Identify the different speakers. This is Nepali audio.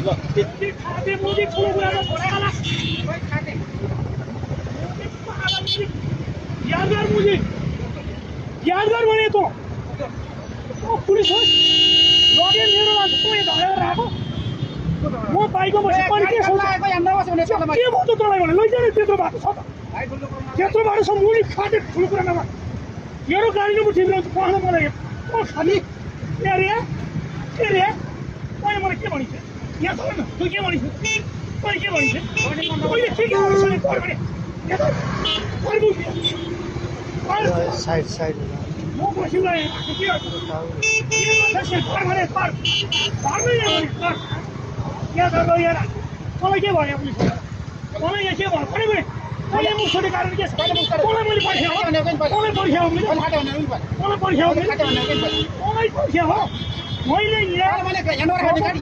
Speaker 1: खाते मुझे फुल गुरामा भोडाला याद कर भने तो पुलिस हो लगे मेरो मान्छे तँ यहाँ धरेर राखो म बाइकमा बसेँ पनि के सोच के भयो त तँलाई भने लैजाने त्यत्रो बाटो छ त त्यत्रो बाटो छ मुली खाते ठुलो कुरा नभए मेरो गाडी नम्बर ठिक रहन्छ पढ्न मलाई खाली अरे तैँले मलाई के भनिस् यहाँ छ न तँ के भनिस् तैँले के भनिस् तैँले के भनिस् भने पढ भने
Speaker 2: साइड
Speaker 1: म बसिउँला के भने यहाँ तँलाई के भयो पुलिस मलाई यहाँ के भयो भने तैँले मुख छोडे कारण के छ तँलाई मैले पर्ख्याउ तँलाई पर्ख्याउ तँलाई पर्ख्याउ मैले यहाँ